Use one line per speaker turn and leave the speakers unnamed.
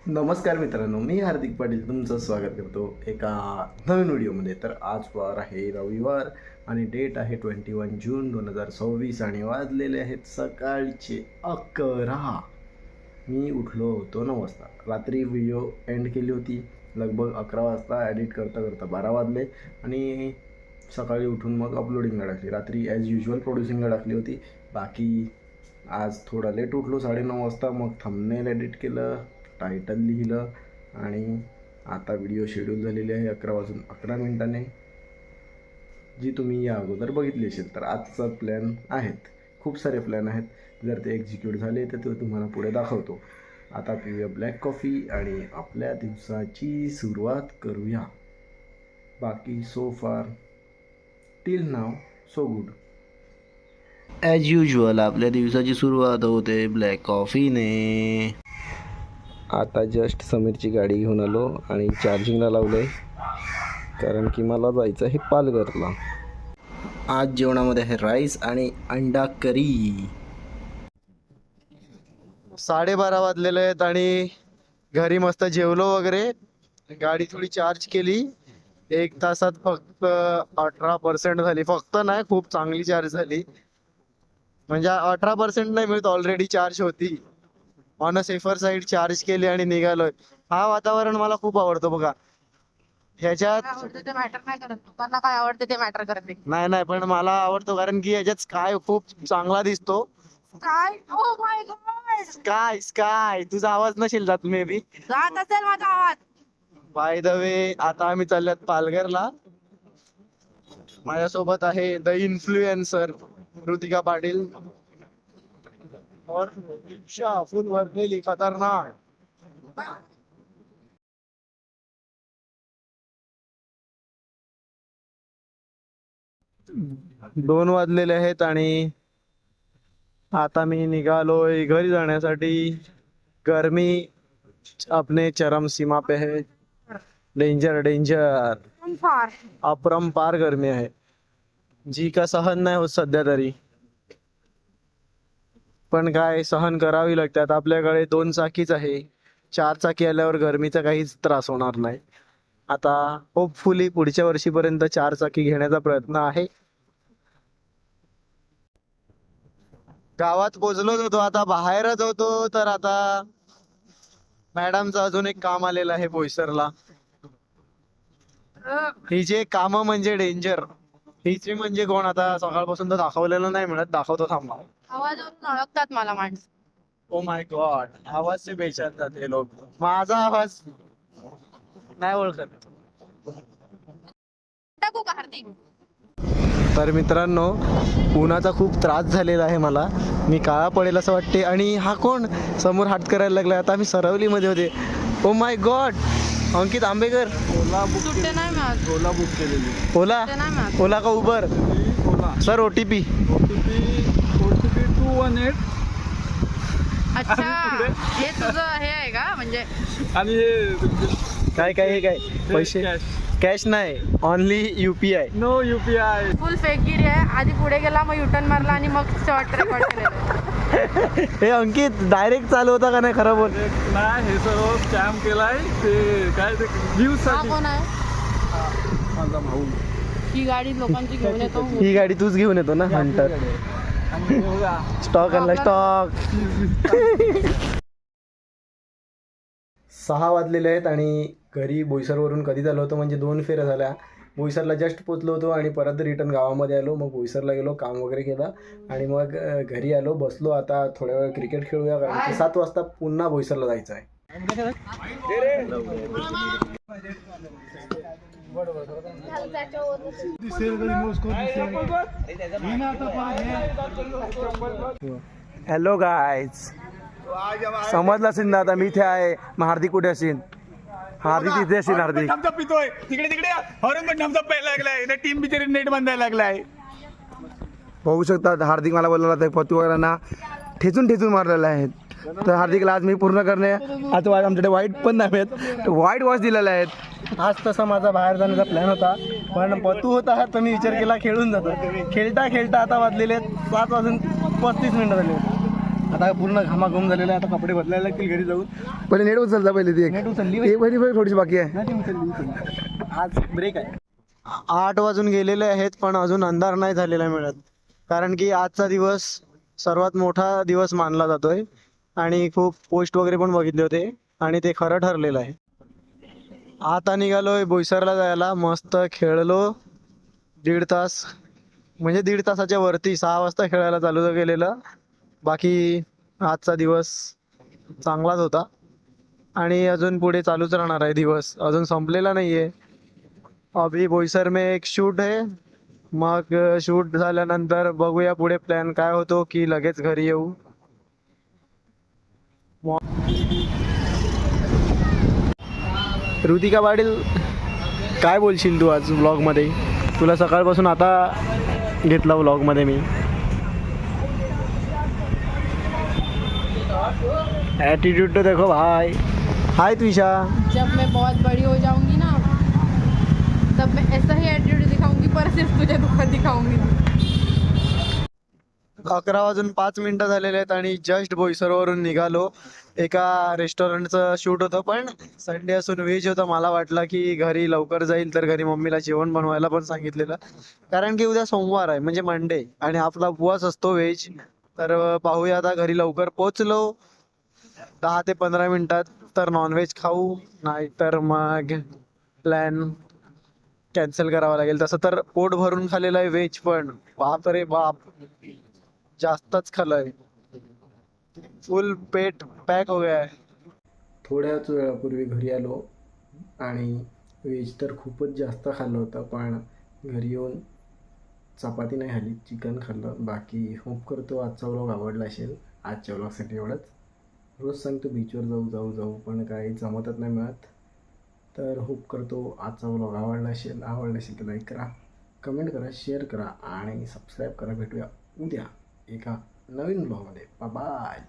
नमस्कार मित्रांनो, मी हार्दिक पाटील तुमचं स्वागत करतो एका नवीन व्हिडिओमध्ये. तर आज वार आहे रविवार आणि डेट आहे 21 जून 2026 आणि वाजलेले आहेत सकाळचे 11. मी उठलो होतो 9 वाजता. रात्री व्हिडिओ एंड केली होती लगभग 11 वाजता. ॲडिट करता करता 12 वाजले आणि सकाळी उठून मग अपलोडिंगला टाकली. रात्री ॲज युजल प्रोड्युसिंगला टाकली होती. बाकी आज थोडा लेट उठलो 9:30 वाजता. मग थंबनेल एडिट केलं, टायटल लिहिलं आणि आता व्हिडिओ शेड्यूल झालेली आहे 11 वाजून 11 मिनिटाने, जी तुम्ही या अगोदर बघितली असेल. तर आजचा प्लॅन आहेत, खूप सारे प्लॅन आहेत. जर ते एक्झिक्यूट झाले तर ते तुम्हाला पुढे दाखवतो. आता पिऊया ब्लॅक कॉफी आणि आपल्या दिवसाची सुरुवात करूया. बाकी सो फार टिल नाव सो गुड. ॲज युजल आपल्या दिवसाची सुरुवात होते ब्लॅक कॉफीने. आता जस्ट समीरची गाडी घेऊन आलो आणि चार्जिंगला लावलं आहे, कारण की मला जायचं आहे पालघरला. आज जेवणामध्ये आहे राईस आणि अंडा करी. 12:30 वाजलेले आहेत आणि घरी मस्त जेवलो वगैरे. गाडी थोडी चार्ज केली. 1 तासात फक्त 18% झाली. फक्त नाही, खूप चांगली चार्ज झाली. म्हणजे 18% नाही मिळत, ऑलरेडी चार्ज होती. On a safer side charge केली आणि निघालोय. हा वातावरण मला खूप आवडतो बघा. ह्याच्यात
ते मॅटर नाही करत, लोकांना काय आवडते ते मॅटर करत नाही.
नाही पण मला आवडतो, कारण की ह्याच्यात स्काय खूप चांगला दिसतो.
काय oh my God,
sky sky तुझा आवाज नसेल जात मे बी.
जात असेल माझा आवाज.
बाय द वे, आता आम्ही चालल्यात पालघरला. माझ्यासोबत आहे द इन्फ्लुएन्सर ऋतिका पाटील और रिक्षा फुल भरलेली खतरनाक. 2 वाजलेले आहेत आणि आता मी निघालोय घरी जाण्यासाठी. गर्मी अपने चरम सीमा पे है. डेंजर डेंजर,
फार
अपरंपार गर्मी आहे, जी का सहन नाही होत सध्या तरी. पण काय, सहन करावी लागते. आता आपल्याकडे 2 चाकीच आहे. 4 चाकी आल्यावर गरमीचा काहीच त्रास होणार नाही. आता होपफुली पुढच्या वर्षीपर्यंत 4 चाकी घेण्याचा प्रयत्न आहे. गावात पोचलोच होतो, आता बाहेरच होतो. तर आता मॅडमचं अजून एक काम आलेलं आहे बोईसरला. हिचे काम म्हणजे डेंजर. हिचे म्हणजे कोण, आता सकाळपासून तर दाखवलेलं नाही मिळत. दाखवतो थांबा.
आवाजावरून ओळखतात मला माणसं.
ओ माय गॉड, आवाज से बेचैन हे लोक. माझा आवाज नाही ओळखत.
टाकू का हार्दिक?
तर मित्रांनो, उन्हाचा खूप त्रास झालेला आहे मला. मी काळा पडेल असं वाटते. आणि हा कोण समोर हात करायला लागला. आता आम्ही सरवलीमध्ये होते. Oh my God, Ankit Ambekar. Ola book,
सुट्टे नाही मिळत.
ओला बुक केलेली. ओला,
सुट्टे नाही मिळत.
ओला का उबर? ओला सर. OTP
218.
अच्छा, हे तुझं हे आहे का? म्हणजे
आणि हे
काय काय हे काय पैसे? कॅश नाही, only UPI.
No UPI.
Full फेकगिरी आहे. आधी पुढे गेला, मग युटर्न मारला आणि मग शॉर्ट रेकॉर्ड केलेलं.
हे अंकित डायरेक्ट चालू होता का नाही, खरं बोल.
नाही, हे सर्व स्कॅम केलाय. ते काय, ते व्ह्यूज
हा
साठी.
कोण आहे?
माझा भाऊ.
ही गाडी लोकांची घेऊन येतो.
ही गाडी तूच घेऊन येतो ना, हंटर.
आणि बघा,
स्टॉक आणला, स्टॉक. 6 वाजलेले आहेत आणि घरी बोईसरवरून कधी झालो होतो, म्हणजे 2 फेऱ्या झाल्या. बोईसरला जस्ट पोचलो होतो आणि परत रिटर्न गावामध्ये आलो. मग बोईसरला गेलो, काम वगैरे केलं आणि मग घरी आलो, बसलो. आता थोड्या वेळ क्रिकेट खेळूया, कारण की 7 वाजता पुन्हा बोईसरला जायचं आहे. हॅलो गाईज, समजलं असेल ना आता मी इथे आहे. मग हार्दिक कुठे असेल? हार्दिक तिथे असेल. हार्दिक
थम्सअप पितोय तिकडे तिकडे. हरून पण थम्सअप प्यायला लागलाय. टीम बिचारी नेट बांधायला लागलाय.
बघू शकता, हार्दिक मला बोलला होता पतू वगैरे ना ठेचून मारलेला आहे. तर हार्दिकला आज मी पूर्ण करणे. आज आमच्याकडे वाईट पण नाही आहेत, वाईट वॉच दिलेले आहेत. आज तसा माझा बाहेर जाण्याचा प्लॅन होता, पण पतू होता तर मी विचार केला खेळून जातो. खेळता आता वाजलेले 7 वाजून 35 मिनिटं झाले. आता पूर्ण घामाघूम झालेला आहे. आता कपडे बदलायला लागतील घरी जाऊन.
पहिले नेट उचलता पहिले ती
नेट उचलली
एक पहिली थोडीशी बाकी आहे.
नाही, ती उचलली. आज ब्रेक आहे. 8 वाजून गेलेले आहेत पण अजून अंधार नाही झालेला मिळत, कारण की आजचा दिवस सर्वात मोठा दिवस मानला जातोय आणि खूप पोस्ट वगैरे पण बघितले होते आणि ते खरं ठरलेलं आहे. आता निघालोय बोईसरला जायला. मस्त खेळलो 1.5 तास, म्हणजे 1.5 तासाच्या वरती. 6 वाजता खेळायला चालू केलेलं. बाकी आजचा दिवस चांगलाच होता आणि अजून पुढे चालूच राहणार आहे दिवस, अजून संपलेला नाही आहे. अभी बोईसर में एक शूट है, मग शूट झाल्यानंतर बघूया पुढे प्लॅन काय होतो की लगेच घरी येऊ. ऋतिका पाटील, काय बोलशील तू आज व्लॉगमध्ये? तुला सकाळपासून आता घेतला व्लॉगमध्ये मी. एटीट्यूड तो देखो भाई. हाय त्विषा.
जब मैं बहुत बड़ी हो जाऊंगी ना तब मैं ऐसा ही एटीट्यूड दिखाऊंगी, पर सिर्फ तुझे दुखत दिखाऊंगी.
11 वाजून 5 मिनिटं झालेले आहेत आणि जस्ट बोईसरवरून निघालो. एका रेस्टॉरंटचं शूट होतं पण संडे असून व्हेज होतं. मला वाटलं की घरी लवकर जाईल तर घरी मम्मीला जेवण बनवायला पण सांगितलेलं, कारण की उद्या सोमवार आहे म्हणजे मंडे आणि आपला उपवास असतो व्हेज. तर पाहूया आता. घरी लवकर पोचलो 10 ते 15 मिनिटात, तर नॉनव्हेज खाऊ, नाही तर मग प्लॅन कॅन्सल करावा लागेल. तसं तर पोट भरून खाल्लेलं आहे व्हेज, पण बाप रे बाप जास्तच खाल्लंय, फुल पेट पॅक हो गया है. थोड्याच वेळापूर्वी घरी आलो आणि व्हेज तर खूपच जास्त खाल्लं होतं, पण घरी येऊन चपाती नाही खाल्ली, चिकन खाल्लं. बाकी होप करतो आजचा व्लॉग आवडला असेल. आजच्या व्लॉगसाठी एवढंच. रोज सांगतो बीचवर जाऊ जाऊ जाऊ, पण काही जमतच नाही मिळत. तर होप करतो आजचा व्लॉग आवडला असेल तर लाईक करा, कमेंट करा, शेअर करा आणि सबस्क्राईब करा. भेटूया उद्या एका नवीन व्लॉगमध्ये. बाय.